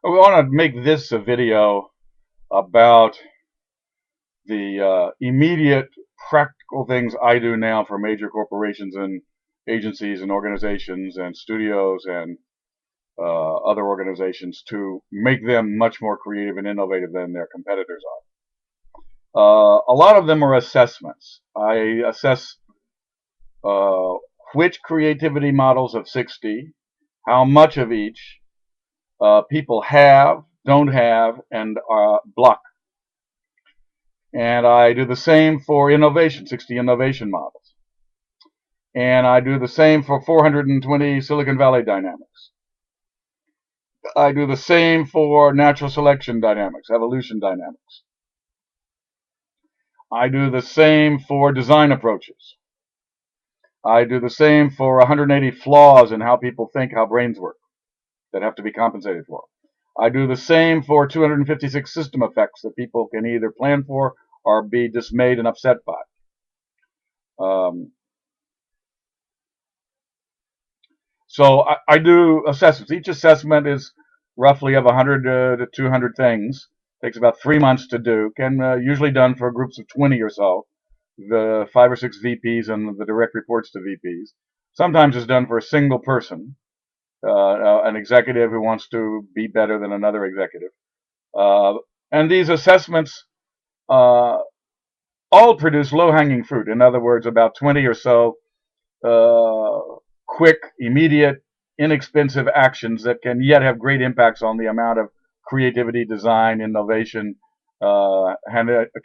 We want to make this a video about the immediate practical things I do now for major corporations and agencies and organizations and studios and other organizations to make them much more creative and innovative than their competitors are. A lot of them are assessments. I assess uh, which creativity models of 60, how much of each people have, don't have, and block. And I do the same for innovation, 60 innovation models. And I do the same for 420 Silicon Valley dynamics. I do the same for natural selection dynamics, evolution dynamics. I do the same for design approaches. I do the same for 180 flaws in how people think, how brains work, that have to be compensated for. I do the same for 256 system effects that people can either plan for or be dismayed and upset by. So I do assessments. Each assessment is roughly of 100 to 200 things. Takes about 3 months to do. Can usually done for groups of 20 or so. The 5 or 6 VPs and the direct reports to VPs. Sometimes it's done for a single person, an executive who wants to be better than another executive. And these assessments all produce low-hanging fruit. In other words, about 20 or so quick, immediate, inexpensive actions that can yet have great impacts on the amount of creativity, design, innovation,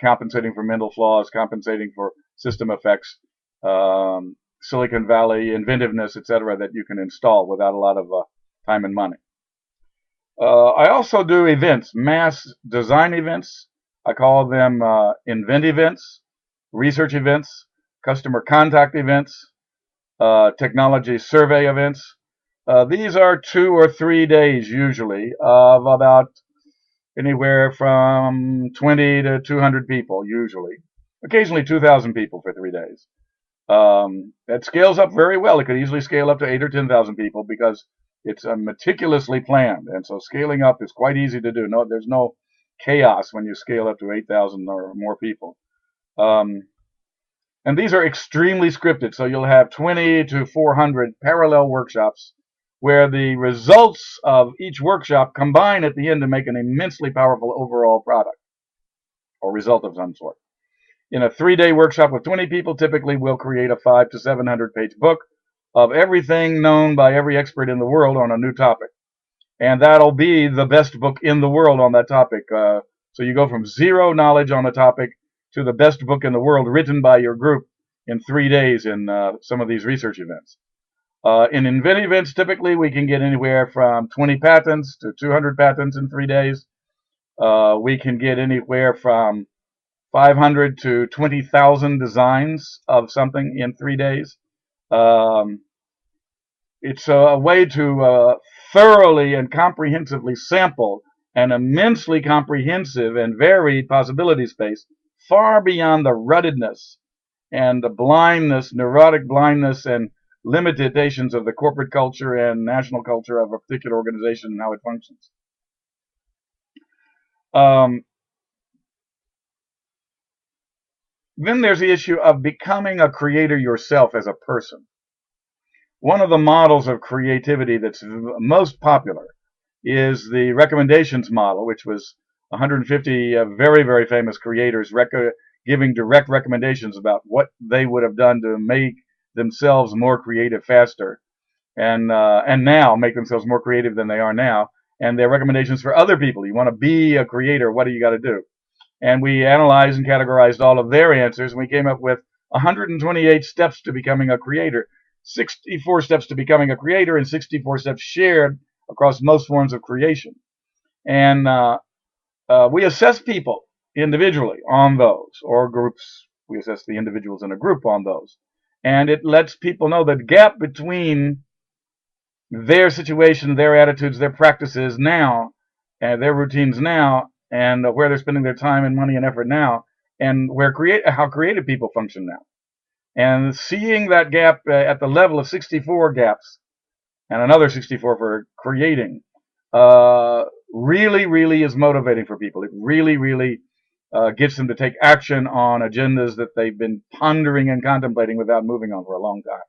compensating for mental flaws, compensating for system effects, Silicon Valley inventiveness, etc., that you can install without a lot of time and money. I also do events, mass design events. I call them invent events, research events, customer contact events, technology survey events. These are 2 or 3 days usually of about anywhere from 20 to 200 people usually. Occasionally 2,000 people for 3 days. It scales up very well. It could easily scale up to 8 or 10,000 people because it's meticulously planned, and so scaling up is quite easy to do. No, there's no chaos when you scale up to 8,000 or more people. And these are extremely scripted, so you'll have 20 to 400 parallel workshops where the results of each workshop combine at the end to make an immensely powerful overall product or result of some sort. In a 3-day workshop with 20 people, typically we'll create a 500 to 700 page book of everything known by every expert in the world on a new topic. And that'll be the best book in the world on that topic. So you go from zero knowledge on a topic to the best book in the world written by your group in 3 days in some of these research events. In invent events, typically we can get anywhere from 20 patents to 200 patents in 3 days. We can get anywhere from 500 to 20,000 designs of something in 3 days. It's a way to thoroughly and comprehensively sample an immensely comprehensive and varied possibility space far beyond the ruggedness and the blindness, neurotic blindness and limitations of the corporate culture and national culture of a particular organization and how it functions. Then there's the issue of becoming a creator yourself as a person. One of the models of creativity that's most popular is the recommendations model, which was 150 very, very famous creators giving direct recommendations about what they would have done to make themselves more creative faster, and now make themselves more creative than they are now. And their recommendations for other people. You want to be a creator, what do you got to do? And we analyzed and categorized all of their answers, and we came up with 128 steps to becoming a creator, 64 steps to becoming a creator, and 64 steps shared across most forms of creation. And we assess people individually on those, or groups. We assess the individuals in a group on those. And it lets people know the gap between their situation, their attitudes, their practices now, and their routines now, and where they're spending their time and money and effort now, and how creative people function now. And seeing that gap at the level of 64 gaps, and another 64 for creating, really, really is motivating for people. It really, really gets them to take action on agendas that they've been pondering and contemplating without moving on for a long time.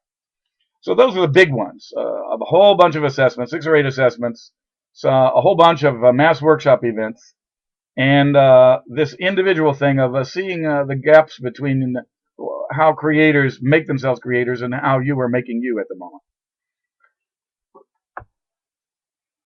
So those are the big ones. A whole bunch of assessments, 6 or 8 assessments, so a whole bunch of mass workshop events, and this individual thing of seeing the gaps between how creators make themselves creators and how you are making you at the moment.